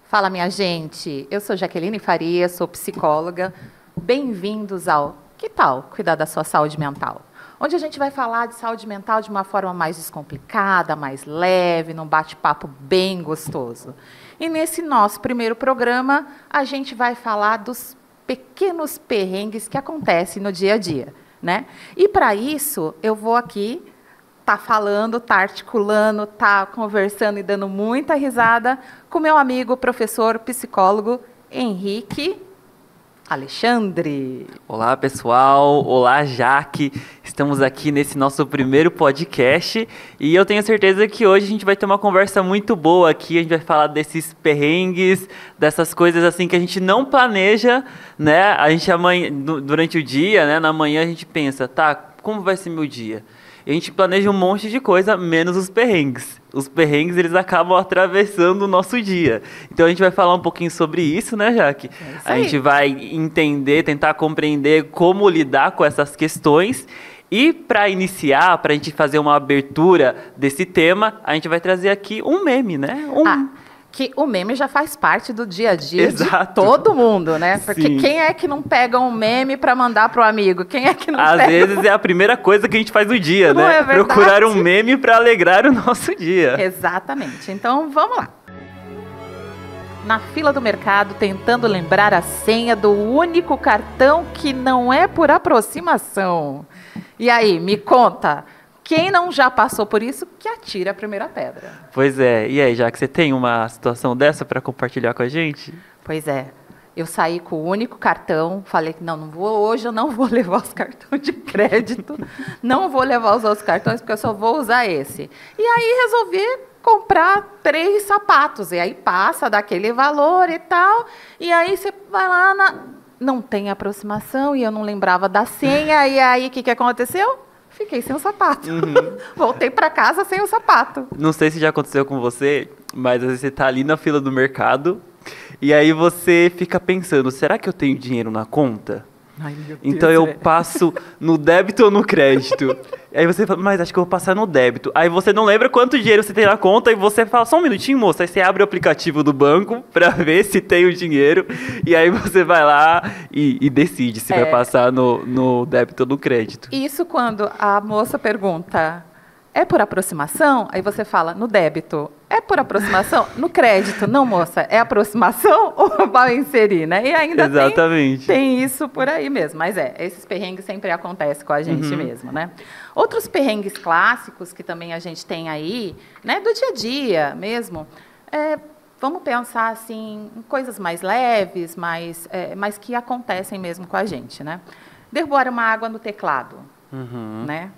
Fala, minha gente. Eu sou Jaqueline Faria, sou psicóloga. Bem-vindos ao Que Tal Cuidar da Sua Saúde Mental? Onde a gente vai falar de saúde mental de uma forma mais descomplicada, mais leve, num bate-papo bem gostoso. E nesse nosso primeiro programa, a gente vai falar dos pequenos perrengues que acontecem no dia a dia, né? E para isso, eu vou aqui falando, articulando, conversando e dando muita risada com meu amigo, professor, psicólogo, Henrique Alexandre. Olá, pessoal. Olá, Jaque. Estamos aqui nesse nosso primeiro podcast e eu tenho certeza que hoje a gente vai ter uma conversa muito boa aqui. A gente vai falar desses perrengues, dessas coisas assim que a gente não planeja, né? A gente durante o dia, né? Na manhã a gente pensa, como vai ser meu dia? E a gente planeja um monte de coisa, menos os perrengues. Os perrengues, eles acabam atravessando o nosso dia. Então, a gente vai falar um pouquinho sobre isso, né, Jaque? A gente vai entender, tentar compreender como lidar com essas questões. E, para iniciar, para a gente fazer uma abertura desse tema, a gente vai trazer aqui um meme, né? Que o meme já faz parte do dia a dia Exato. De todo mundo, né? Porque Sim. Quem é que não pega um meme para mandar pro amigo? Quem é que não Às pega? vezes é a primeira coisa que a gente faz no dia, Não né? é verdade? Procurar um meme para alegrar o nosso dia. Exatamente. Então, vamos lá. Na fila do mercado, tentando lembrar a senha do único cartão que não é por aproximação. E aí, me conta... Quem não já passou por isso, que atira a primeira pedra. Pois é. E aí, já que você tem uma situação dessa para compartilhar com a gente? Pois é. Eu saí com o único cartão, falei que hoje eu não vou levar os cartões de crédito, não vou levar os outros cartões, porque eu só vou usar esse. E aí resolvi comprar 3 sapatos, e aí passa daquele valor e tal, e aí você vai lá, não tem aproximação, e eu não lembrava da senha, e aí o que aconteceu? Fiquei sem o sapato. Uhum. Voltei para casa sem o sapato. Não sei se já aconteceu com você, mas às vezes você tá ali na fila do mercado e aí você fica pensando, será que eu tenho dinheiro na conta? Ai, meu Deus, então eu passo no débito ou no crédito? Aí você fala, mas acho que eu vou passar no débito. Aí você não lembra quanto dinheiro você tem na conta e você fala, só um minutinho, moça. Aí você abre o aplicativo do banco pra ver se tem o dinheiro. E aí você vai lá e decide se vai passar no débito ou no crédito. Isso quando a moça pergunta, é por aproximação? Aí você fala, no débito. É por aproximação? No crédito. Não, moça, é aproximação ou vai inserir, né? E ainda Exatamente. tem isso por aí mesmo. Mas esses perrengues sempre acontecem com a gente mesmo, né? Outros perrengues clássicos que também a gente tem aí, né, do dia a dia mesmo, vamos pensar assim, em coisas mais leves, mas que acontecem mesmo com a gente, né? Derrubar uma água no teclado, né?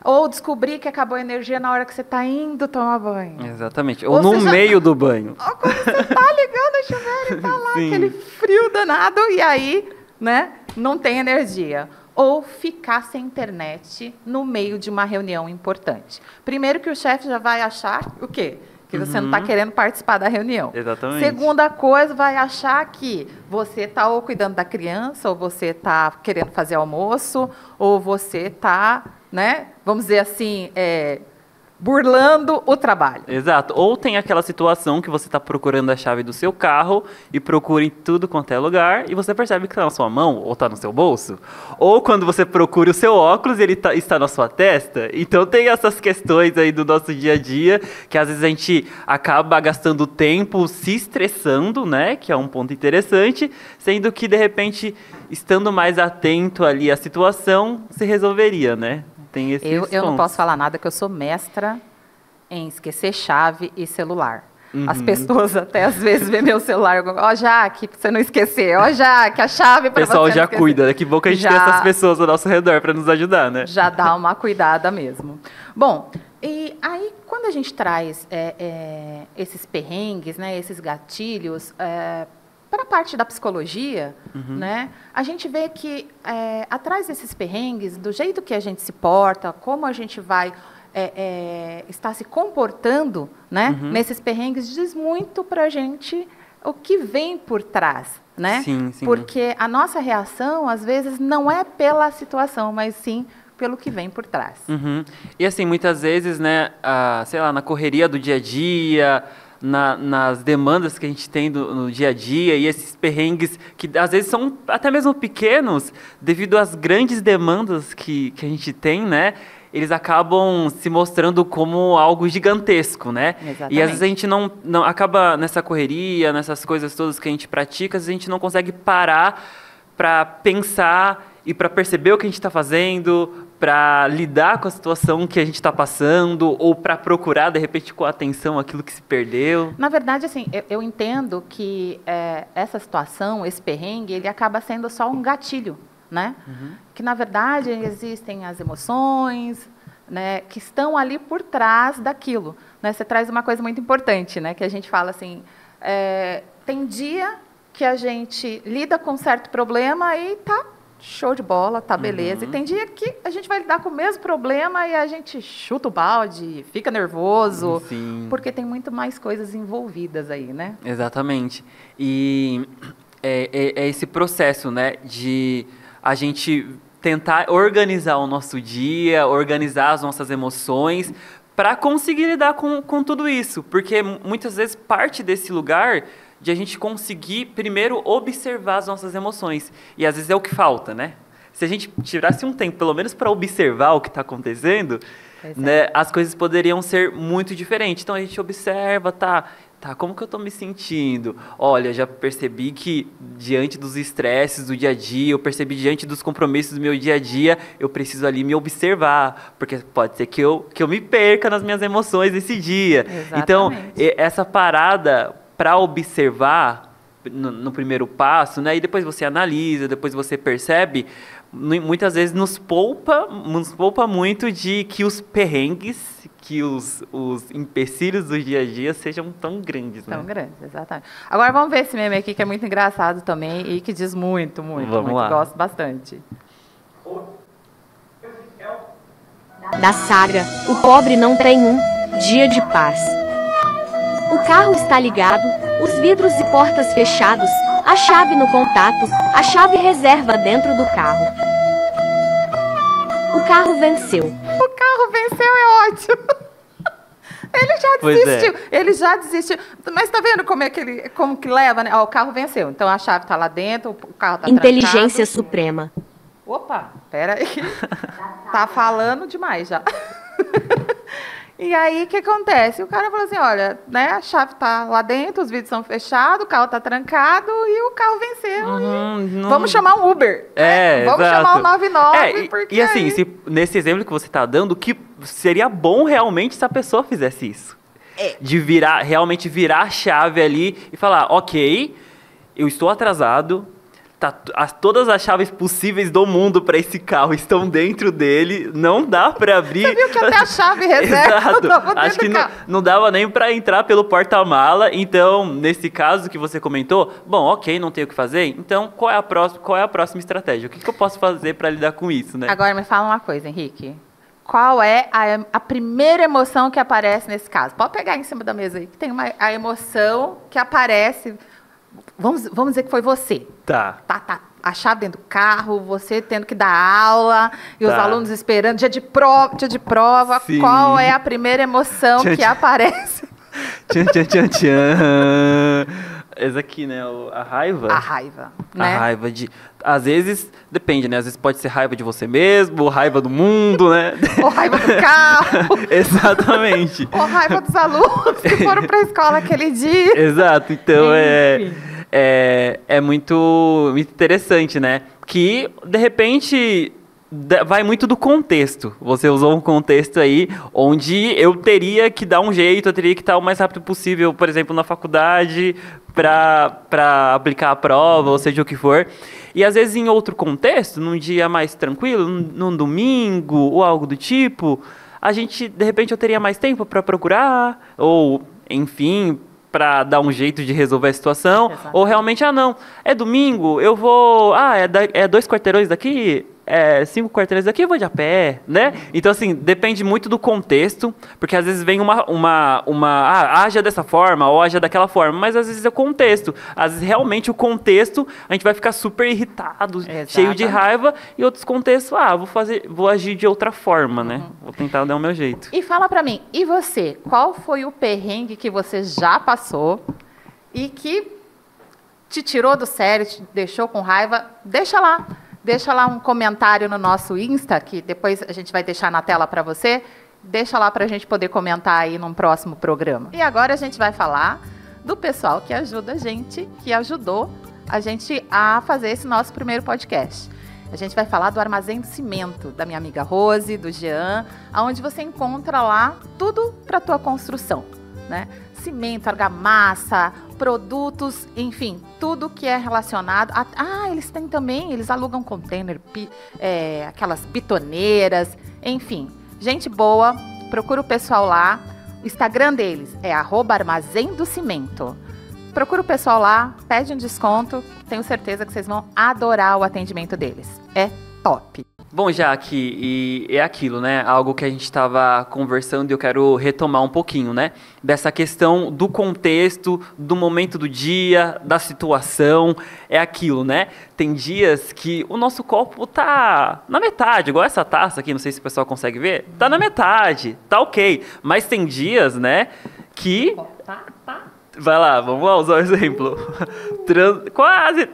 Ou descobrir que acabou a energia na hora que você está indo tomar banho. Exatamente. Ou no meio do banho. Ou quando você está ligando a chuveira e está lá aquele frio danado e aí, né, não tem energia. Ou ficar sem internet no meio de uma reunião importante. Primeiro que o chefe já vai achar o quê? Que você não está querendo participar da reunião. Exatamente. Segunda coisa, vai achar que você está ou cuidando da criança, ou você está querendo fazer almoço, ou você está, né, vamos dizer assim, burlando o trabalho. Exato. Ou tem aquela situação que você está procurando a chave do seu carro e procura em tudo quanto é lugar e você percebe que está na sua mão ou está no seu bolso. Ou quando você procura o seu óculos, ele está na sua testa. Então tem essas questões aí do nosso dia a dia que às vezes a gente acaba gastando tempo se estressando, né? Que é um ponto interessante, sendo que de repente, estando mais atento ali à situação, se resolveria, né? Tem esses eu não pontos. posso falar nada, que eu sou mestra em esquecer chave e celular. As pessoas até às vezes vêem meu celular, ó, Jaque, pra você não esquecer, ó, Jaque, a chave para você não esquecer. O pessoal já cuida, daqui a pouco a gente tem essas pessoas ao nosso redor para nos ajudar, né? Já dá uma cuidada mesmo. Bom, e aí quando a gente traz esses perrengues, né, esses gatilhos, para a parte da psicologia, né, a gente vê que atrás desses perrengues, do jeito que a gente se porta, como a gente vai estar se comportando, né, nesses perrengues, diz muito para a gente o que vem por trás, né? Sim, sim. Porque a nossa reação, às vezes, não é pela situação, mas sim pelo que vem por trás. E assim, muitas vezes, né, sei lá, na correria do dia a dia, nas demandas que a gente tem no dia a dia e esses perrengues que às vezes são até mesmo pequenos, devido às grandes demandas que a gente tem, né? Eles acabam se mostrando como algo gigantesco, né? Exatamente. E às vezes a gente não acaba nessa correria, nessas coisas todas que a gente pratica, às vezes a gente não consegue parar para pensar e para perceber o que a gente está fazendo, para lidar com a situação que a gente está passando, ou para procurar, de repente, com atenção aquilo que se perdeu. Na verdade, assim, eu entendo que essa situação, esse perrengue, ele acaba sendo só um gatilho, né? Que, na verdade, existem as emoções, né, que estão ali por trás daquilo. Né? Você traz uma coisa muito importante, né, que a gente fala assim, tem dia que a gente lida com um certo problema e tá show de bola, tá beleza. E tem dia que a gente vai lidar com o mesmo problema e a gente chuta o balde, fica nervoso, Sim. porque tem muito mais coisas envolvidas aí, né? Exatamente. E é esse processo, né, de a gente tentar organizar o nosso dia, organizar as nossas emoções, para conseguir lidar com tudo isso. Porque muitas vezes parte desse lugar de a gente conseguir primeiro observar as nossas emoções. E às vezes é o que falta, né? Se a gente tirasse um tempo, pelo menos para observar o que está acontecendo, né, as coisas poderiam ser muito diferentes. Então a gente observa, tá, como que eu estou me sentindo? Olha, já percebi que diante dos estresses do dia a dia, eu percebi diante dos compromissos do meu dia a dia, eu preciso ali me observar, porque pode ser que eu me perca nas minhas emoções esse dia. Exatamente. Então, essa parada para observar no primeiro passo, né? E depois você analisa, depois você percebe, muitas vezes nos poupa muito de que os perrengues, que os empecilhos do dia a dia sejam tão grandes, né? Tão grandes, exatamente. Agora vamos ver esse meme aqui, que é muito engraçado também e que diz muito, Vamos lá. Gosto bastante. Da saga, o pobre não tem um dia de paz. O carro está ligado, os vidros e portas fechados, a chave no contato, a chave reserva dentro do carro. O carro venceu. O carro venceu é ótimo. Ele já desistiu. Ele já desistiu. Mas tá vendo como que leva, né? Ó, o carro venceu. Então a chave tá lá dentro, o carro tá Inteligência trancado. Suprema. Opa, pera aí. Tá falando demais já. E aí, o que acontece? O cara falou assim, olha, né, a chave tá lá dentro, os vidros são fechados, o carro tá trancado e o carro venceu. Vamos chamar um Uber. Vamos chamar um 99, porque e assim, nesse exemplo que você está dando, que seria bom realmente se a pessoa fizesse isso. De realmente virar a chave ali e falar, ok, eu estou atrasado, todas as chaves possíveis do mundo para esse carro estão dentro dele, não dá para abrir. Você viu que até a chave reserva. Exato. Acho que não dava nem para entrar pelo porta-mala. Então, nesse caso que você comentou, bom, ok, não tenho o que fazer. Então, qual é a próxima estratégia? O que eu posso fazer para lidar com isso, né? Agora me fala uma coisa, Henrique. Qual é a primeira emoção que aparece nesse caso? Pode pegar em cima da mesa aí, que tem a emoção que aparece. Vamos dizer que foi você. Tá. A chave dentro do carro, você tendo que dar aula, e os alunos esperando, dia de prova. Sim. Qual é a primeira emoção que aparece? Tchan. Essa aqui, né? A raiva. A raiva, né? A raiva de... Às vezes, depende, né? Às vezes pode ser raiva de você mesmo, ou raiva do mundo, né? Ou raiva do carro. Exatamente. Ou raiva dos alunos que foram para a escola aquele dia. Exato. Então, é muito interessante, né? Que, de repente, vai muito do contexto. Você usou um contexto aí onde eu teria que dar um jeito, eu teria que estar o mais rápido possível, por exemplo, na faculdade, para aplicar a prova, ou seja o que for. E às vezes em outro contexto, num dia mais tranquilo, num domingo ou algo do tipo, de repente eu teria mais tempo para procurar, ou, enfim, para dar um jeito de resolver a situação. Exato. Ou realmente, não, é domingo, eu vou, é 2 quarteirões daqui, 5 quarteirões daqui, eu vou de a pé, né? Então, assim, depende muito do contexto, porque às vezes vem haja dessa forma ou haja daquela forma, mas às vezes é o contexto. Às vezes, realmente, o contexto, a gente vai ficar super irritado, cheio de raiva, e outros contextos, vou agir de outra forma, né? Vou tentar dar o meu jeito. E fala pra mim, e você, qual foi o perrengue que você já passou e que te tirou do sério, te deixou com raiva? Deixa lá um comentário no nosso Insta, que depois a gente vai deixar na tela para você. Deixa lá para a gente poder comentar aí num próximo programa. E agora a gente vai falar do pessoal que ajuda a gente, que ajudou a gente a fazer esse nosso primeiro podcast. A gente vai falar do Armazém do Cimento, da minha amiga Rose, do Jean, onde você encontra lá tudo para a tua construção, né? Cimento, argamassa, produtos, enfim, tudo que é relacionado eles têm também, eles alugam container, aquelas bitoneiras, enfim, gente boa, procura o pessoal lá, o Instagram deles é @Armazém do Cimento. Procura o pessoal lá, pede um desconto, tenho certeza que vocês vão adorar o atendimento deles, é top. Bom, Jaque, e é aquilo, né? Algo que a gente estava conversando e eu quero retomar um pouquinho, né? Dessa questão do contexto, do momento do dia, da situação. É aquilo, né? Tem dias que o nosso copo tá na metade, igual essa taça aqui, não sei se o pessoal consegue ver. Tá na metade, tá ok. Mas tem dias, né, que... Vai lá, vamos lá usar o exemplo.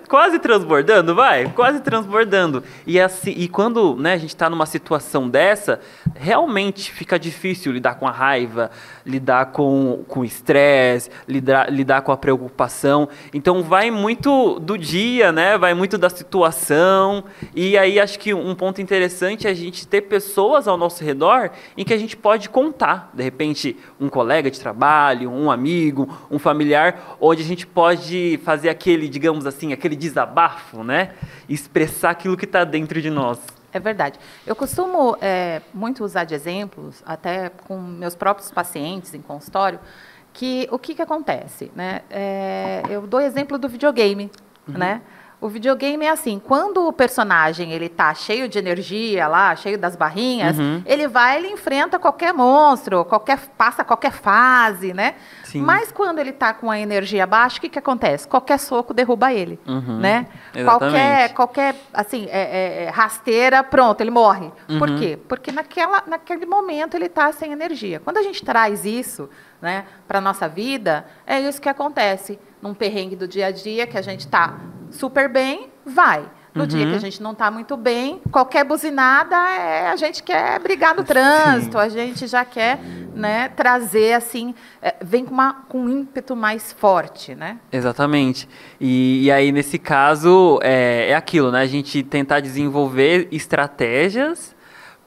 Quase transbordando, vai? Quase transbordando. E, assim, e quando, né, a gente está numa situação dessa, realmente fica difícil lidar com a raiva, lidar com o estresse, lidar com a preocupação. Então vai muito do dia, né? Vai muito da situação. E aí acho que um ponto interessante é a gente ter pessoas ao nosso redor em que a gente pode contar. De repente, um colega de trabalho, um amigo, um familiar, onde a gente pode fazer aquele, digamos assim, aquele desabafo, né? Expressar aquilo que está dentro de nós. É verdade. Eu costumo muito usar de exemplos, até com meus próprios pacientes em consultório, que o que acontece, né? Eu dou exemplo do videogame, né? O videogame é assim, quando o personagem ele tá cheio de energia lá, cheio das barrinhas, ele enfrenta qualquer monstro, passa qualquer fase, né? Sim. Mas quando ele tá com a energia baixa, o que acontece? Qualquer soco derruba ele, né? Qualquer assim, rasteira, pronto, ele morre. Por quê? Porque naquele momento ele tá sem energia. Quando a gente traz isso, né, para nossa vida, é isso que acontece. Num perrengue do dia a dia, que a gente tá super bem, vai. No dia que a gente não está muito bem, qualquer buzinada, a gente quer brigar no trânsito, a gente já quer, né, trazer, assim, vem com um ímpeto mais forte, né? Exatamente. E aí, nesse caso, é aquilo, né? A gente tentar desenvolver estratégias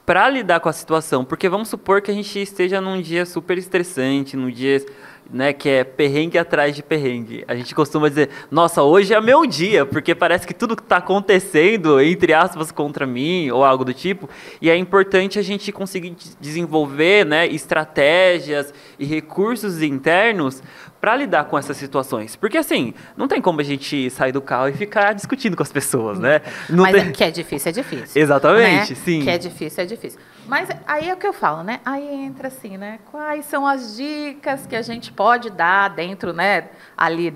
para lidar com a situação. Porque vamos supor que a gente esteja num dia super estressante, num dia... né, que é perrengue atrás de perrengue. A gente costuma dizer, nossa, hoje é meu dia, porque parece que tudo que está acontecendo, entre aspas, contra mim, ou algo do tipo, e é importante a gente conseguir desenvolver, né, estratégias e recursos internos para lidar com essas situações. Porque, assim, não tem como a gente sair do carro e ficar discutindo com as pessoas, né? Mas que é difícil, é difícil. Exatamente, né? sim. Que é difícil, é difícil. Mas aí é o que eu falo, né? Aí entra assim, né? Quais são as dicas que a gente pode dar dentro, né, ali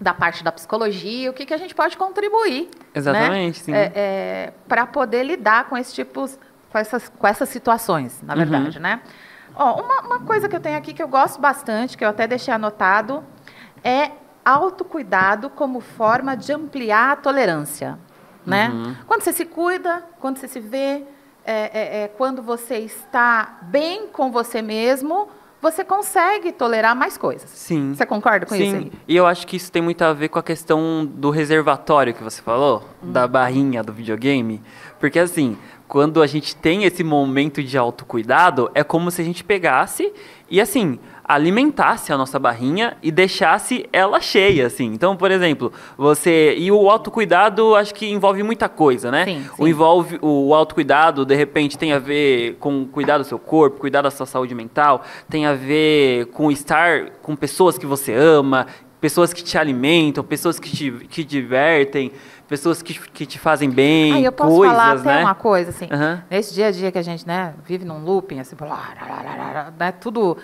da parte da psicologia, o que a gente pode contribuir. Exatamente, né? Sim. Para poder lidar com com essas situações, na verdade, né? Ó, uma coisa que eu tenho aqui que eu gosto bastante, que eu até deixei anotado, é autocuidado como forma de ampliar a tolerância, né? Quando você se cuida, quando você se vê, quando você está bem com você mesmo, você consegue tolerar mais coisas. Sim. Você concorda com isso aí? Sim, e eu acho que isso tem muito a ver com a questão do reservatório que você falou, da barrinha do videogame, porque assim, quando a gente tem esse momento de autocuidado, é como se a gente pegasse e assim, alimentasse a nossa barrinha e deixasse ela cheia, assim. Então, por exemplo, e o autocuidado acho que envolve muita coisa, né? Sim. O autocuidado, de repente, tem a ver com cuidar do seu corpo, cuidar da sua saúde mental, tem a ver com estar com pessoas que você ama, pessoas que te alimentam, pessoas que te divertem, pessoas que te fazem bem, Aí eu posso coisas, falar até né? uma coisa, assim, Aham. nesse dia a dia que a gente, né, vive num looping, assim, né, tudo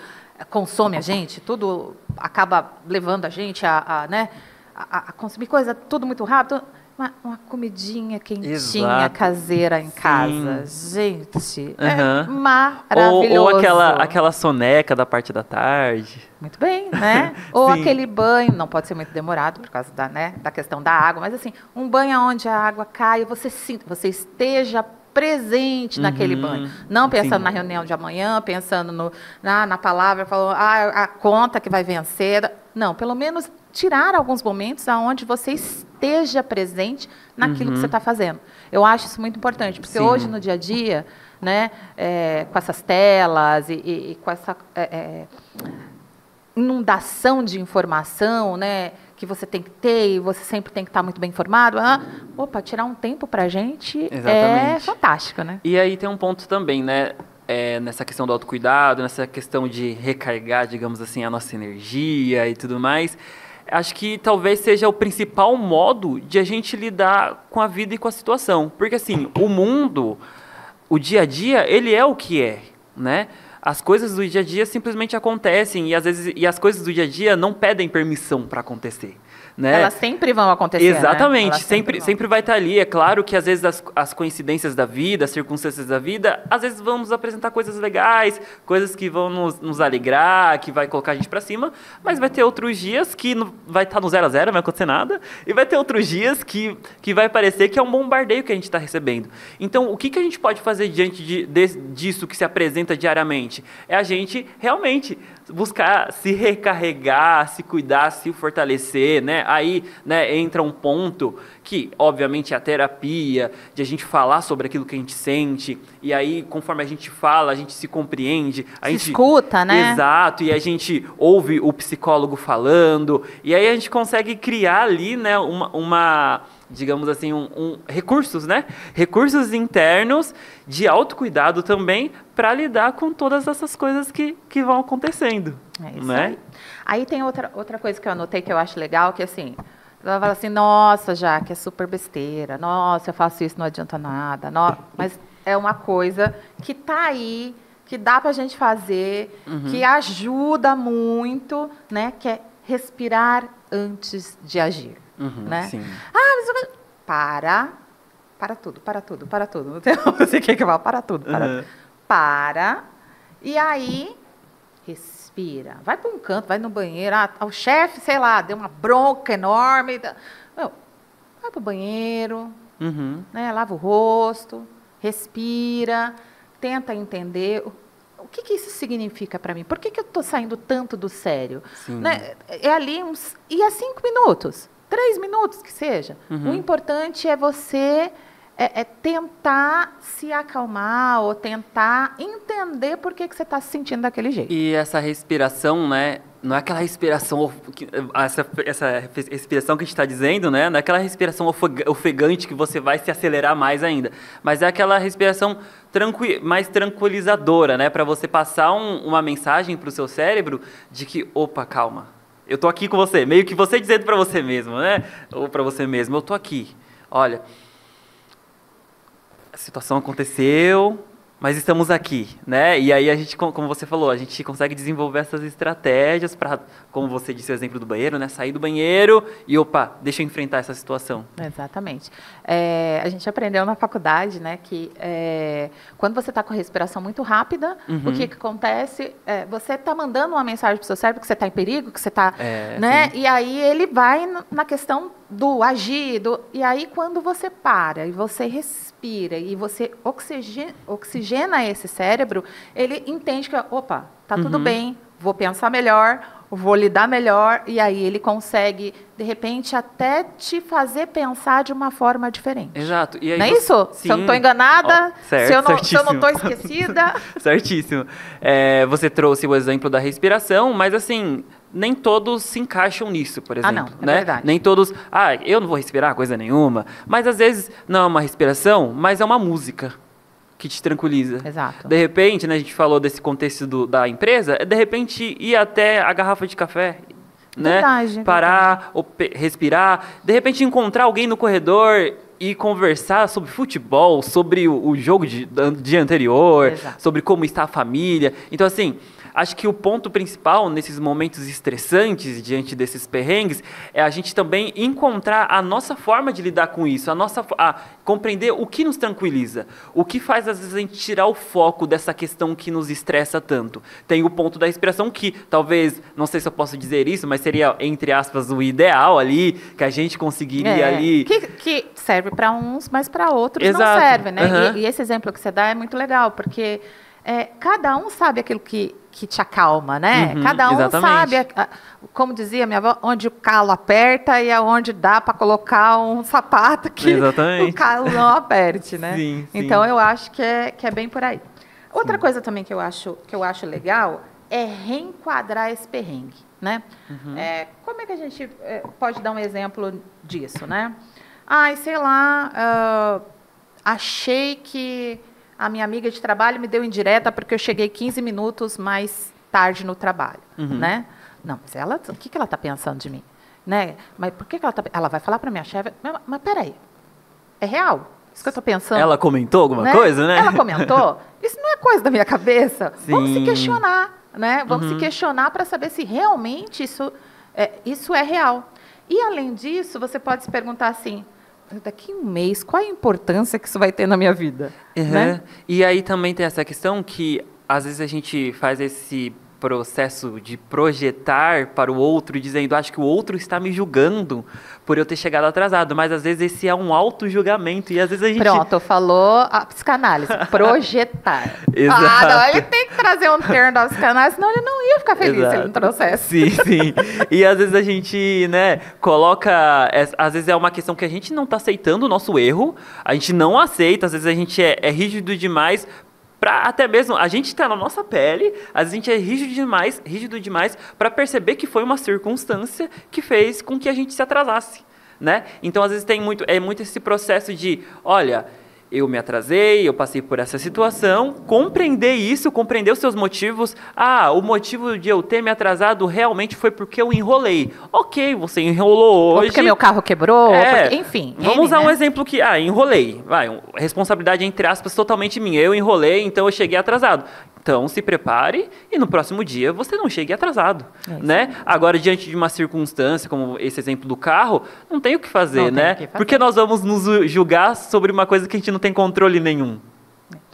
consome a gente, tudo acaba levando a gente né, a consumir coisa tudo muito rápido. Uma comidinha quentinha, Exato. caseira em Sim. casa. Gente, Aham. é maravilhoso. Ou aquela soneca da parte da tarde. Muito bem, né? Ou Sim. aquele banho, não pode ser muito demorado por causa da questão da água, mas assim, um banho onde a água cai, você esteja presente naquele banho. Não pensando Sim. na reunião de amanhã, pensando na palavra, falou, a conta que vai vencer. Não, pelo menos tirar alguns momentos aonde você esteja presente naquilo que você está fazendo. Eu acho isso muito importante, porque Sim. hoje, no dia a dia, né, com essas telas e com essa inundação de informação, né, que você tem que ter e você sempre tem que estar muito bem informado. Tirar um tempo para a gente é Exatamente. fantástico, né? E aí tem um ponto também, né? Nessa questão do autocuidado, nessa questão de recarregar, digamos assim, a nossa energia e tudo mais. Acho que talvez seja o principal modo de a gente lidar com a vida e com a situação. Porque, assim, o mundo, o dia a dia, ele é o que é, né? As coisas do dia a dia simplesmente acontecem e, às vezes, as coisas do dia a dia não pedem permissão para acontecer. Né? Elas sempre vão acontecer. Exatamente, Né? sempre vai estar ali. É claro que às vezes as coincidências da vida, as circunstâncias da vida, às vezes vão nos apresentar coisas legais, coisas que vão nos alegrar, que vai colocar a gente pra cima, mas vai ter outros dias que vai estar no 0 a 0, não vai acontecer nada, e vai ter outros dias que vai parecer que é um bombardeio que a gente está recebendo. Então, o que a gente pode fazer diante disso que se apresenta diariamente? É a gente realmente buscar se recarregar, se cuidar, se fortalecer, né? Aí, né, entra um ponto que, obviamente, é a terapia, de a gente falar sobre aquilo que a gente sente, e aí, conforme a gente fala, a gente se compreende. A gente escuta, né? Exato, e a gente ouve o psicólogo falando, e aí a gente consegue criar ali, né, digamos assim, recursos, né? Recursos internos de autocuidado também para lidar com todas essas coisas que vão acontecendo. É isso, né? Aí tem outra coisa que eu anotei que eu acho legal, que assim, ela fala assim, nossa, Jaque, é super besteira, nossa, eu faço isso, não adianta nada, mas é uma coisa que tá aí, que dá pra gente fazer, que ajuda muito, né? Que é respirar antes de agir. Né? Sim. Mas para tudo. Não sei o que eu falo, para tudo. Para. E aí, respira. Vai para um canto, vai no banheiro. O chefe, sei lá, deu uma bronca enorme. Vai para o banheiro, né? Lava o rosto, respira, tenta entender o que isso significa para mim. Por que eu estou saindo tanto do sério? Né? É ali e é 5 minutos. 3 minutos que seja. O importante é você tentar se acalmar ou tentar entender por que você está se sentindo daquele jeito. E essa respiração, né? Não é aquela respiração, essa respiração que a gente está dizendo, né? Não é aquela respiração ofegante que você vai se acelerar mais ainda. Mas é aquela respiração mais tranquilizadora, né? Para você passar uma mensagem para o seu cérebro de que, opa, calma. Eu tô aqui com você, meio que você dizendo para você mesmo, né? Ou para você mesmo, eu tô aqui. Olha, a situação aconteceu, mas estamos aqui, né? E aí a gente, como você falou, a gente consegue desenvolver essas estratégias para, como você disse o exemplo do banheiro, né? Sair do banheiro e, opa, deixa eu enfrentar essa situação. Exatamente. A gente aprendeu na faculdade, né, que quando você está com a respiração muito rápida, o que acontece? Você está mandando uma mensagem para o seu cérebro que você está em perigo, que você está, né? Sim. E aí ele vai na questão do agir, e aí quando você para e você respira e você oxigena esse cérebro, ele entende que, opa, tá tudo bem, vou pensar melhor, vou lidar melhor, e aí ele consegue, de repente, até te fazer pensar de uma forma diferente. Exato. E aí não é isso? Sim. Se eu não estou enganada, certo, se eu não estou esquecida. Certíssimo. Você trouxe o exemplo da respiração, mas assim, nem todos se encaixam nisso, por exemplo. Não, é né? verdade. Nem todos, eu não vou respirar coisa nenhuma, mas às vezes não é uma respiração, mas é uma música que te tranquiliza. Exato. De repente, né, a gente falou desse contexto da empresa, de repente ir até a garrafa de café, né? Verdade, Parar, respirar, de repente encontrar alguém no corredor e conversar sobre futebol, sobre o jogo do dia anterior, Exato. sobre como está a família. Então, assim, acho que o ponto principal nesses momentos estressantes, diante desses perrengues, é a gente também encontrar a nossa forma de lidar com isso, compreender o que nos tranquiliza, o que faz, às vezes, a gente tirar o foco dessa questão que nos estressa tanto. Tem o ponto da respiração que, talvez, não sei se eu posso dizer isso, mas seria, entre aspas, o ideal ali, que a gente conseguiria ali... Que serve para uns, mas para outros Exato. não serve, né? Uhum. E esse exemplo que você dá é muito legal, porque cada um sabe aquilo que te acalma, né? Uhum, Cada um exatamente. sabe, como dizia minha avó, onde o calo aperta e aonde dá para colocar um sapato que Exatamente. o calo não aperte, né? Sim, sim. Então eu acho que é bem por aí. Outra coisa também que eu acho legal é reenquadrar esse perrengue, né? Uhum. Como é que a gente pode dar um exemplo disso, né? Ai, sei lá, achei que a minha amiga de trabalho me deu indireta porque eu cheguei 15 minutos mais tarde no trabalho, né? Não, mas o que ela está pensando de mim? Né? Mas por que ela vai falar para minha chefe? Mas peraí, é real? Isso que eu estou pensando. Ela comentou alguma coisa, né? Ela comentou? Isso não é coisa da minha cabeça. Sim. Vamos se questionar, né? Vamos se questionar para saber se realmente isso é real. E, além disso, você pode se perguntar assim, daqui a um mês, qual a importância que isso vai ter na minha vida? Né? E aí também tem essa questão que, às vezes, a gente faz esse processo de projetar para o outro, dizendo, acho que o outro está me julgando por eu ter chegado atrasado, mas às vezes esse é um auto-julgamento e às vezes a gente... Pronto, falou a psicanálise, projetar. Exato. Não, ele tem que trazer um termo da psicanálise, senão ele não ia ficar feliz se ele não trouxesse. Sim, sim. E às vezes a gente, né, coloca... Às vezes é uma questão que a gente não está aceitando o nosso erro, a gente não aceita, às vezes a gente é rígido demais para até mesmo a gente está na nossa pele, a gente é rígido demais para perceber que foi uma circunstância que fez com que a gente se atrasasse, né? Então às vezes tem muito esse processo de, olha, eu me atrasei, eu passei por essa situação, compreender isso, compreender os seus motivos. Ah, o motivo de eu ter me atrasado realmente foi porque eu enrolei. Ok, você enrolou hoje. Ou porque meu carro quebrou, enfim. Vamos usar um exemplo que, enrolei. Responsabilidade, entre aspas, totalmente minha. Eu enrolei, então eu cheguei atrasado. Então, se prepare e no próximo dia você não chegue atrasado, né? Agora, diante de uma circunstância, como esse exemplo do carro, não tem o que fazer, né? Porque nós vamos nos julgar sobre uma coisa que a gente não tem controle nenhum.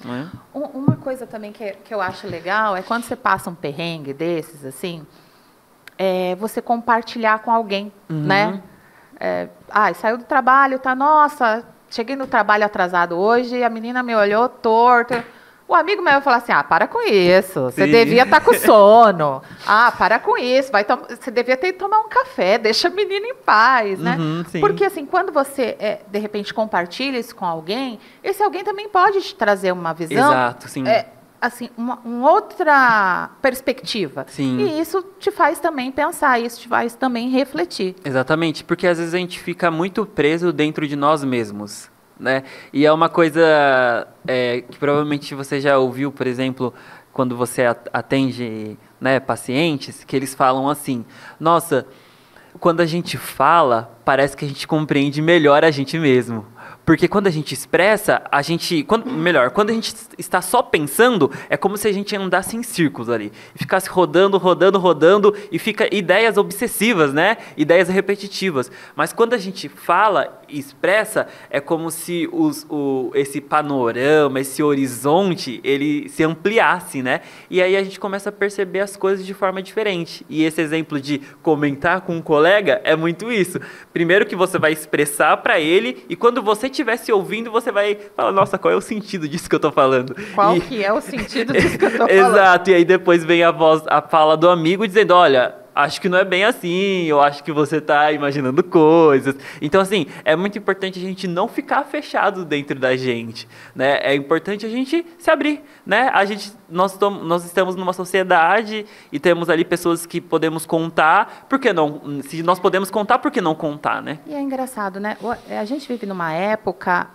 Né? Uma coisa também que eu acho legal é quando você passa um perrengue desses, assim, você compartilhar com alguém, né? Saiu do trabalho, nossa, cheguei no trabalho atrasado hoje e a menina me olhou torto. O amigo meu vai falar assim, para com isso, você devia estar com sono. Para com isso, você devia ter ido tomar um café, deixa a menina em paz, né? Porque, assim, quando você, de repente, compartilha isso com alguém, esse alguém também pode te trazer uma visão... Exato, sim. Assim, uma outra perspectiva. Sim. E isso te faz também pensar, isso te faz também refletir. Exatamente, porque às vezes a gente fica muito preso dentro de nós mesmos. Né? E é uma coisa que provavelmente você já ouviu, por exemplo, quando você atende, né, pacientes, que eles falam assim, nossa, quando a gente fala, parece que a gente compreende melhor a gente mesmo. Porque quando a gente expressa, quando a gente está só pensando, é como se a gente andasse em círculos ali. E ficasse rodando, e fica ideias obsessivas, né? Ideias repetitivas. Mas quando a gente fala e expressa, é como se esse panorama, esse horizonte, ele se ampliasse, né? E aí a gente começa a perceber as coisas de forma diferente. E esse exemplo de comentar com um colega é muito isso. Primeiro que você vai expressar para ele, e quando você estiver se ouvindo, você vai falar, nossa, qual é o sentido disso que eu estou falando? Qual que é o sentido disso que eu estou falando? Exato, e aí depois vem a fala do amigo dizendo, olha, acho que não é bem assim, eu acho que você está imaginando coisas. Então, assim, é muito importante a gente não ficar fechado dentro da gente, né? É importante a gente se abrir, né? Nós estamos numa sociedade e temos ali pessoas que podemos contar, por que não? Se nós podemos contar, por que não contar, né? E é engraçado, né? A gente vive numa época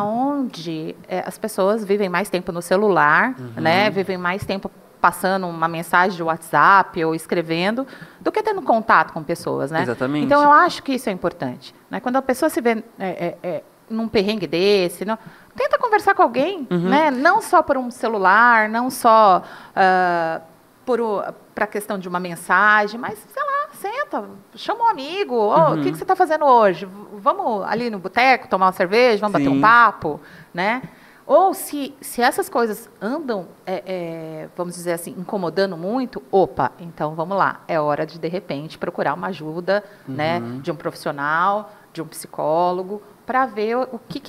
onde as pessoas vivem mais tempo no celular, né? Vivem mais tempo passando uma mensagem de WhatsApp ou escrevendo, do que tendo contato com pessoas, né? Exatamente. Então, eu acho que isso é importante, né? Quando a pessoa se vê num perrengue desse, tenta conversar com alguém, né? Não só por um celular, não só para a questão de uma mensagem, mas, sei lá, senta, chama um amigo. O que você está fazendo hoje? Vamos ali no boteco tomar uma cerveja, vamos bater um papo, né? Ou se essas coisas andam, vamos dizer assim, incomodando muito, então vamos lá, é hora de repente, procurar uma ajuda, né, de um profissional, de um psicólogo, para ver o que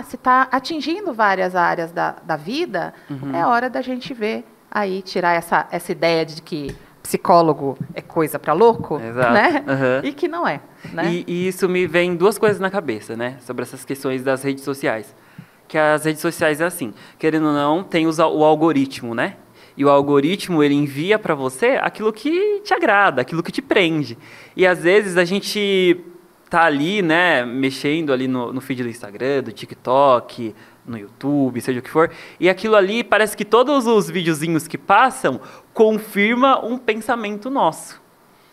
se está atingindo várias áreas da vida, é hora da gente ver aí, tirar essa ideia de que psicólogo é coisa para louco, né? E que não é. Né? E isso me vem duas coisas na cabeça, né? Sobre essas questões das redes sociais. Que as redes sociais é assim, querendo ou não, tem o algoritmo, né? E o algoritmo, ele envia para você aquilo que te agrada, aquilo que te prende. E às vezes a gente tá ali, né, mexendo ali no feed do Instagram, do TikTok, no YouTube, seja o que for, e aquilo ali parece que todos os videozinhos que passam confirma um pensamento nosso,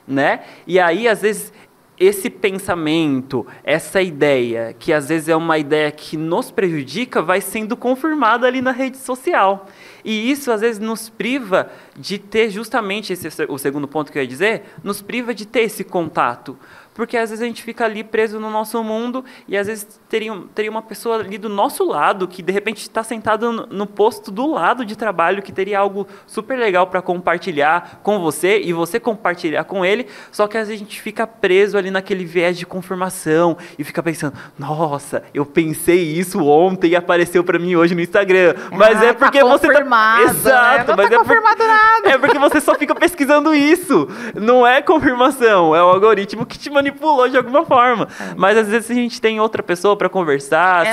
né? E aí, às vezes, esse pensamento, essa ideia, que às vezes é uma ideia que nos prejudica, vai sendo confirmada ali na rede social. E isso, às vezes, nos priva de ter justamente, o segundo ponto que eu ia dizer, nos priva de ter esse contato. Porque às vezes a gente fica ali preso no nosso mundo e às vezes teria uma pessoa ali do nosso lado que de repente está sentado no posto do lado de trabalho que teria algo super legal para compartilhar com você e você compartilhar com ele, só que às vezes a gente fica preso ali naquele viés de confirmação e fica pensando, nossa, eu pensei isso ontem e apareceu para mim hoje no Instagram, mas é porque você tá... Exato, né? Não tá confirmado nada. É porque você só fica pesquisando isso, não é confirmação, é o algoritmo que te manipulou de alguma forma. Mas às vezes a gente tem outra pessoa para conversar,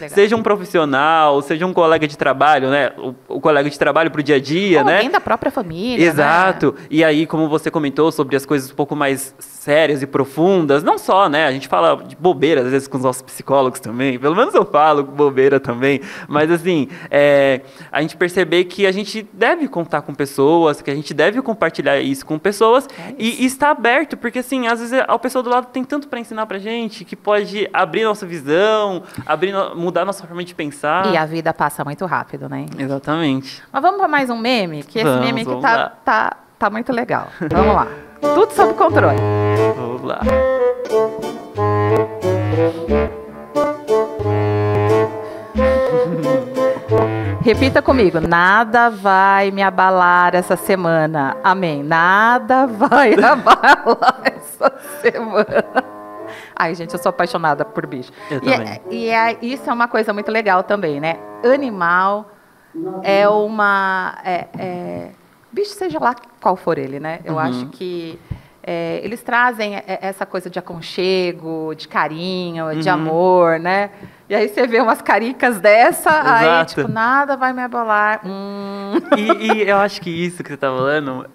seja um profissional, seja um colega de trabalho, né? O colega de trabalho pro dia a dia, né? Alguém da própria família. Exato. Né? E aí, como você comentou sobre as coisas um pouco mais sérias e profundas, não só, né? A gente fala de bobeira, às vezes, com os nossos psicólogos também. Pelo menos eu falo bobeira também. Mas, assim, a gente perceber que a gente deve contar com pessoas, que a gente deve compartilhar isso com pessoas e estar aberto, porque, assim, às vezes a pessoa do lado tem tanto para ensinar pra gente que pode abrir nossa visão, mudar nossa forma de pensar. E a vida passa muito rápido, né? Exatamente. Mas vamos para mais um meme? Que esse meme aqui tá muito legal. Vamos lá. Tudo sob controle. Vamos lá. Repita comigo. Nada vai me abalar essa semana. Amém. Nada vai abalar essa semana. Ai, gente, eu sou apaixonada por bicho. Eu também. Isso é uma coisa muito legal também, né? Animal é uma... bicho, seja lá qual for ele, né? Eu acho que eles trazem essa coisa de aconchego, de carinho, de amor, né? E aí você vê umas caricas dessa, aí tipo, nada vai me abalar. E eu acho que isso que você tá falando,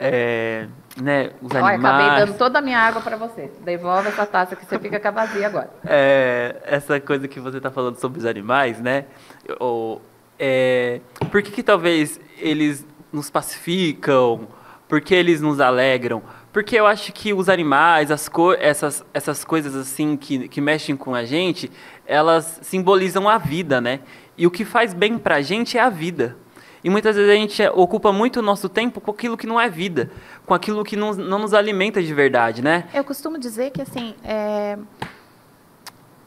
né, os animais... Olha, acabei dando toda a minha água para você. Devolve essa taça que você fica com a vazia agora. Essa coisa que você tá falando sobre os animais, né? Por que talvez eles nos pacificam? Por que eles nos alegram? Porque eu acho que os animais, essas coisas assim que mexem com a gente, elas simbolizam a vida, né? E o que faz bem pra gente é a vida. E muitas vezes a gente ocupa muito o nosso tempo com aquilo que não é vida, com aquilo que não nos alimenta de verdade, né? Eu costumo dizer que, assim,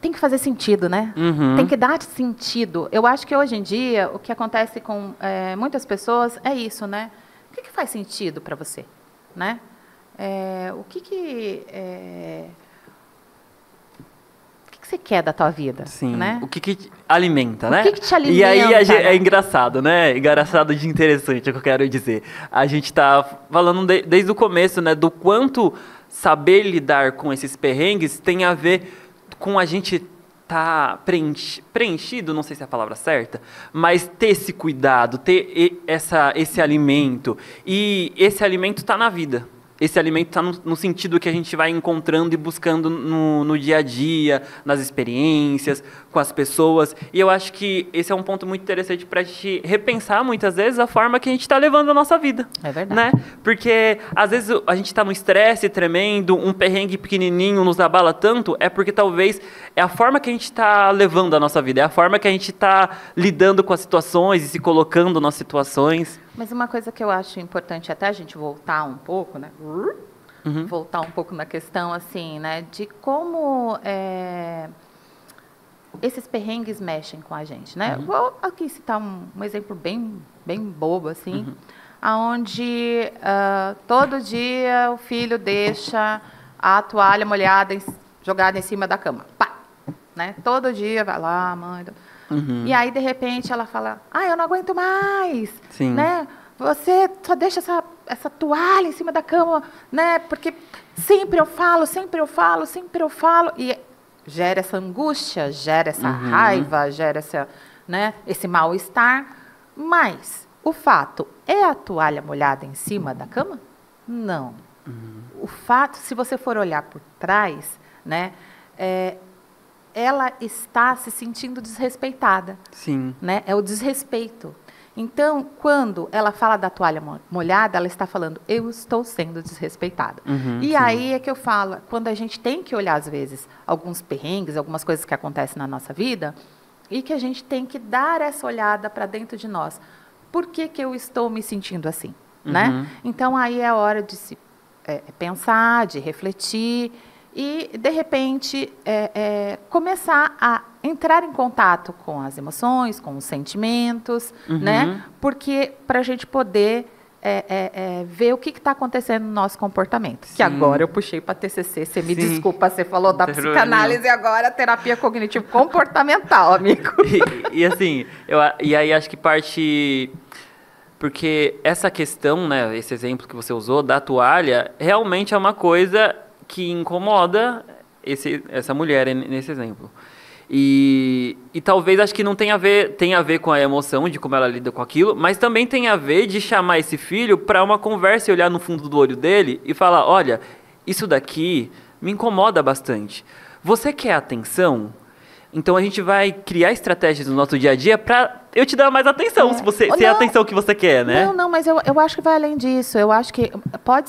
tem que fazer sentido, né? Tem que dar sentido. Eu acho que hoje em dia, o que acontece com muitas pessoas é isso, né? O que faz sentido para você, né? O que você quer da tua vida? Sim, né? o que te alimenta, né? O que te alimenta? E aí né? é engraçado, né? Engraçado de interessante é o que eu quero dizer. A gente tá falando desde o começo, né? Do quanto saber lidar com esses perrengues tem a ver com a gente tá preenchido, não sei se é a palavra certa, mas ter esse cuidado, ter esse alimento. E esse alimento está na vida. esse alimento está no sentido que a gente vai encontrando e buscando no dia a dia, nas experiências, com as pessoas. E eu acho que esse é um ponto muito interessante para a gente repensar, muitas vezes, a forma que a gente está levando a nossa vida. É verdade. Né? Porque, às vezes, a gente está num estresse tremendo, um perrengue pequenininho nos abala tanto, é porque talvez é a forma que a gente está levando a nossa vida, é a forma que a gente está lidando com as situações e se colocando nas situações. Mas uma coisa que eu acho importante até a gente voltar um pouco, né? Voltar um pouco na questão, assim, né? De como esses perrengues mexem com a gente, né? Vou aqui citar um exemplo bem bobo, assim, aonde todo dia o filho deixa a toalha molhada jogada em cima da cama. Pá! Né? Todo dia vai lá, mãe... E aí, de repente, ela fala, eu não aguento mais, Sim. né? Você só deixa essa toalha em cima da cama, né? Porque sempre eu falo. E gera essa angústia, gera essa raiva, gera esse mal-estar. Mas o fato é a toalha molhada em cima da cama? Não. O fato, se você for olhar por trás, né? Ela está se sentindo desrespeitada. Sim. Né? É o desrespeito. Então, quando ela fala da toalha molhada, ela está falando, eu estou sendo desrespeitada. E sim. aí é que eu falo, quando a gente tem que olhar, às vezes, alguns perrengues, algumas coisas que acontecem na nossa vida, e que a gente tem que dar essa olhada para dentro de nós. Por que eu estou me sentindo assim? Né? Então, aí é a hora de se pensar, de refletir, e, de repente, começar a entrar em contato com as emoções, com os sentimentos, né? Porque para a gente poder ver o que está acontecendo no nosso comportamento. Sim. Que agora eu puxei para TCC, você me desculpa, você falou da psicanálise e agora terapia cognitivo-comportamental, amigo. E assim, e aí acho que parte... Porque essa questão, né, esse exemplo que você usou da toalha, realmente é uma coisa que incomoda essa mulher nesse exemplo. E talvez acho que não tenha a ver com a emoção de como ela lida com aquilo, mas também tem a ver de chamar esse filho para uma conversa e olhar no fundo do olho dele e falar, olha, isso daqui me incomoda bastante. Você quer atenção? Então a gente vai criar estratégias no nosso dia a dia para eu te dar mais atenção, se é a atenção que você quer, né? Não, mas eu acho que vai além disso. Eu acho que pode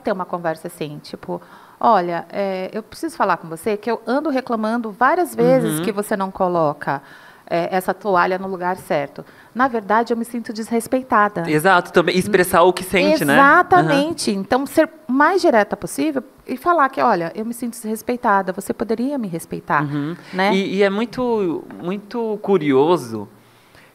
ter uma conversa assim, tipo, olha, eu preciso falar com você que eu ando reclamando várias vezes que você não coloca essa toalha no lugar certo. Na verdade, eu me sinto desrespeitada. Exato, também expressar o que sente, né? Exatamente. Então, ser mais direta possível e falar que, olha, eu me sinto desrespeitada, você poderia me respeitar, né? E é muito, muito curioso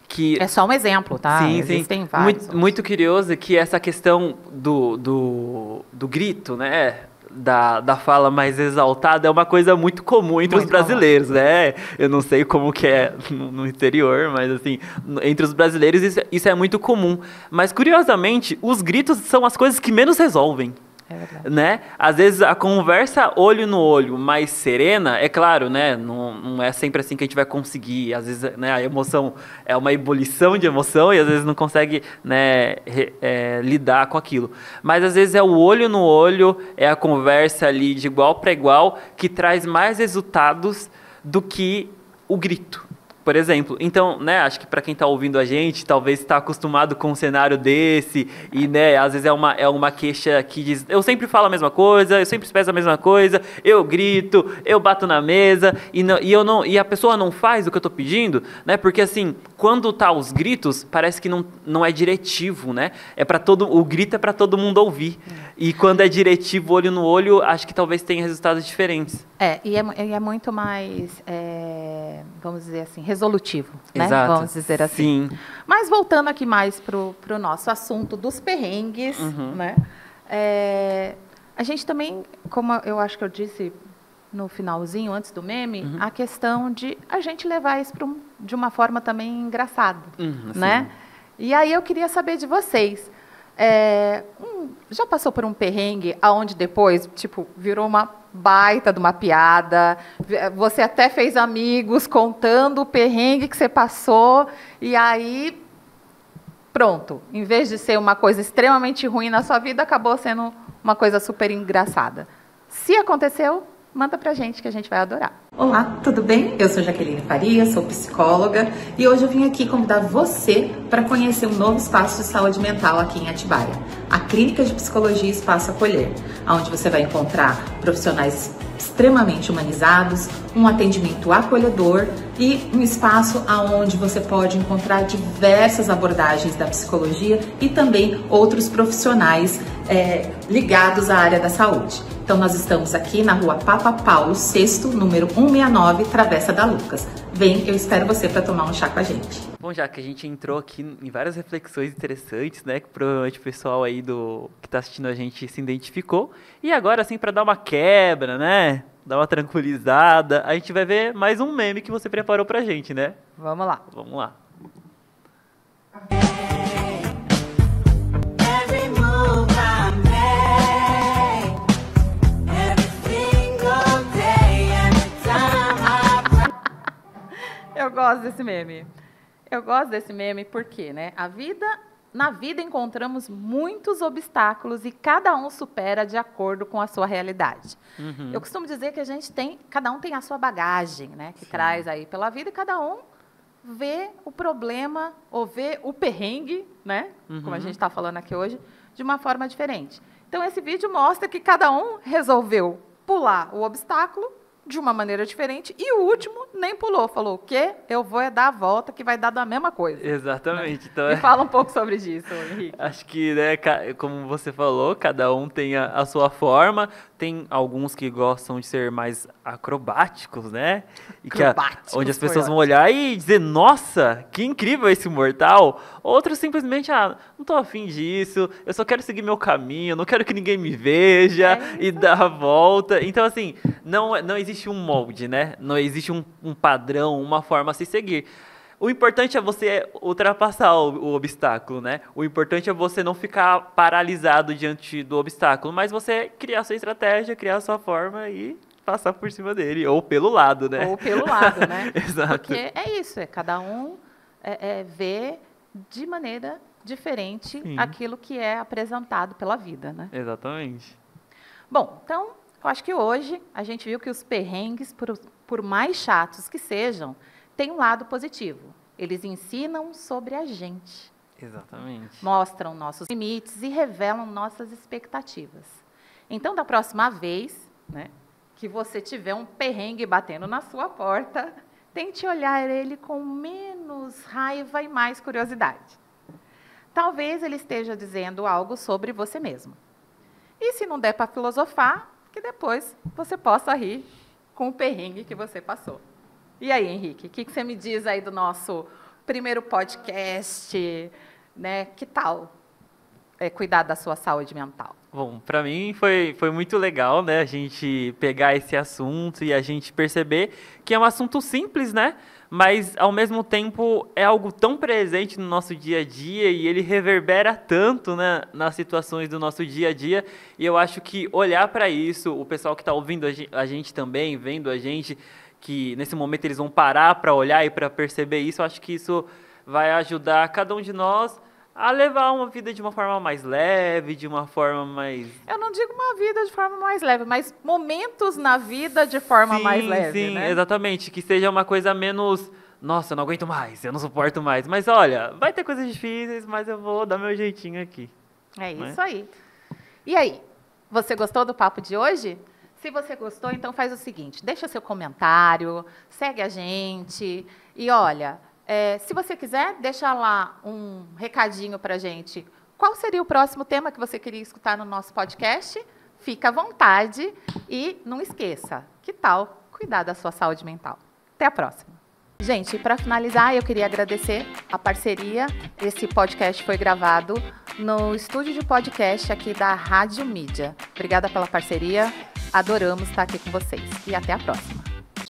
que... É só um exemplo, tá? Sim, Existem vários. Muito curioso que essa questão do grito, né? Da fala mais exaltada é uma coisa muito comum entre os brasileiros, né? Eu não sei como que é no interior, mas assim, entre os brasileiros isso é muito comum. Mas, curiosamente, os gritos são as coisas que menos resolvem. É verdade. Né? Às vezes a conversa olho no olho mais serena, é claro, né? Não é sempre assim que a gente vai conseguir. Às vezes, né, a emoção é uma ebulição de emoção e às vezes não consegue, né, lidar com aquilo. Mas às vezes é o olho no olho, é a conversa ali de igual para igual que traz mais resultados do que o grito. Por exemplo, então, né, acho que para quem está ouvindo a gente, talvez está acostumado com um cenário desse e, né, às vezes é uma queixa que diz, eu sempre falo a mesma coisa, eu sempre peço a mesma coisa, eu grito, eu bato na mesa e a pessoa não faz o que eu estou pedindo, né, porque assim, quando tá os gritos, parece que não é diretivo, né, o grito é para todo mundo ouvir. E quando é diretivo, olho no olho, acho que talvez tenha resultados diferentes. E é muito mais, vamos dizer assim, resolutivo, né? Exato. Vamos dizer assim. Sim. Mas voltando aqui mais para o nosso assunto dos perrengues, né? A gente também, como eu acho que eu disse no finalzinho, antes do meme, a questão de a gente levar isso de uma forma também engraçada, né? E aí eu queria saber de vocês, já passou por um perrengue aonde depois, tipo, virou uma baita de uma piada, você até fez amigos contando o perrengue que você passou, e aí pronto, em vez de ser uma coisa extremamente ruim na sua vida, acabou sendo uma coisa super engraçada. Se aconteceu, manda pra gente que a gente vai adorar. Olá, tudo bem? Eu sou Jaqueline Faria, sou psicóloga e hoje eu vim aqui convidar você para conhecer um novo espaço de saúde mental aqui em Atibaia, a Clínica de Psicologia Espaço Acolher, onde você vai encontrar profissionais extremamente humanizados, um atendimento acolhedor e um espaço onde você pode encontrar diversas abordagens da psicologia e também outros profissionais ligados à área da saúde. Então nós estamos aqui na rua Papa Paulo VI, número 169, Travessa da Lucas. Vem, eu espero você para tomar um chá com a gente. Bom, já que a gente entrou aqui em várias reflexões interessantes, né, que provavelmente o pessoal aí que tá assistindo a gente se identificou, e agora assim para dar uma quebra, né, dar uma tranquilizada, a gente vai ver mais um meme que você preparou pra gente, né? Vamos lá. Vamos lá. Eu gosto desse meme. Eu gosto desse meme porque, né, na vida encontramos muitos obstáculos e cada um supera de acordo com a sua realidade. Uhum. Eu costumo dizer que cada um tem a sua bagagem, né, que traz aí pela vida e cada um vê o problema ou vê o perrengue, né, como a gente está falando aqui hoje, de uma forma diferente. Então, esse vídeo mostra que cada um resolveu pular o obstáculo de uma maneira diferente, e o último nem pulou, falou o quê? Eu vou dar a volta que vai dar da mesma coisa. Exatamente. Então, Me fala um pouco sobre isso, Henrique. Acho que, né, como você falou, cada um tem a sua forma. Tem alguns que gostam de ser mais acrobáticos, né? E onde as pessoas vão olhar e dizer, nossa, que incrível esse mortal. Outros simplesmente, não tô afim disso, eu só quero seguir meu caminho, não quero que ninguém me veja e dar a volta. Então, assim, não existe um molde, né? Não existe um padrão, uma forma a se seguir. O importante é você ultrapassar o obstáculo, né? O importante é você não ficar paralisado diante do obstáculo, mas você criar sua estratégia, criar sua forma e passar por cima dele, ou pelo lado, né? Ou pelo lado, né? Exato. Porque é isso, cada um vê de maneira diferente aquilo que é apresentado pela vida, né? Exatamente. Bom, então, eu acho que hoje a gente viu que os perrengues, por mais chatos que sejam, têm um lado positivo. Eles ensinam sobre a gente. Exatamente. Mostram nossos limites e revelam nossas expectativas. Então, da próxima vez, né, que você tiver um perrengue batendo na sua porta, tente olhar ele com menos raiva e mais curiosidade. Talvez ele esteja dizendo algo sobre você mesmo. E se não der para filosofar, que depois você possa rir com o perrengue que você passou. E aí, Henrique, o que você me diz aí do nosso primeiro podcast, né? Que tal cuidar da sua saúde mental? Bom, para mim foi muito legal, né, a gente pegar esse assunto e a gente perceber que é um assunto simples, né, mas ao mesmo tempo é algo tão presente no nosso dia a dia e ele reverbera tanto, né, nas situações do nosso dia a dia, e eu acho que olhar para isso, o pessoal que está ouvindo a gente também, vendo a gente, que nesse momento eles vão parar para olhar e para perceber isso, eu acho que isso vai ajudar cada um de nós a levar uma vida de uma forma mais leve, de uma forma mais... Eu não digo uma vida de forma mais leve, mas momentos na vida de forma mais leve, sim, né? Exatamente. Que seja uma coisa menos... Nossa, eu não aguento mais, eu não suporto mais. Mas olha, vai ter coisas difíceis, mas eu vou dar meu jeitinho aqui. É isso aí. E aí, você gostou do papo de hoje? Se você gostou, então faz o seguinte, deixa seu comentário, segue a gente e olha... se você quiser, deixa lá um recadinho para a gente. Qual seria o próximo tema que você queria escutar no nosso podcast? Fica à vontade e não esqueça, que tal cuidar da sua saúde mental? Até a próxima. Gente, para finalizar, eu queria agradecer a parceria. Esse podcast foi gravado no estúdio de podcast aqui da Rádio Mídia. Obrigada pela parceria, adoramos estar aqui com vocês. E até a próxima.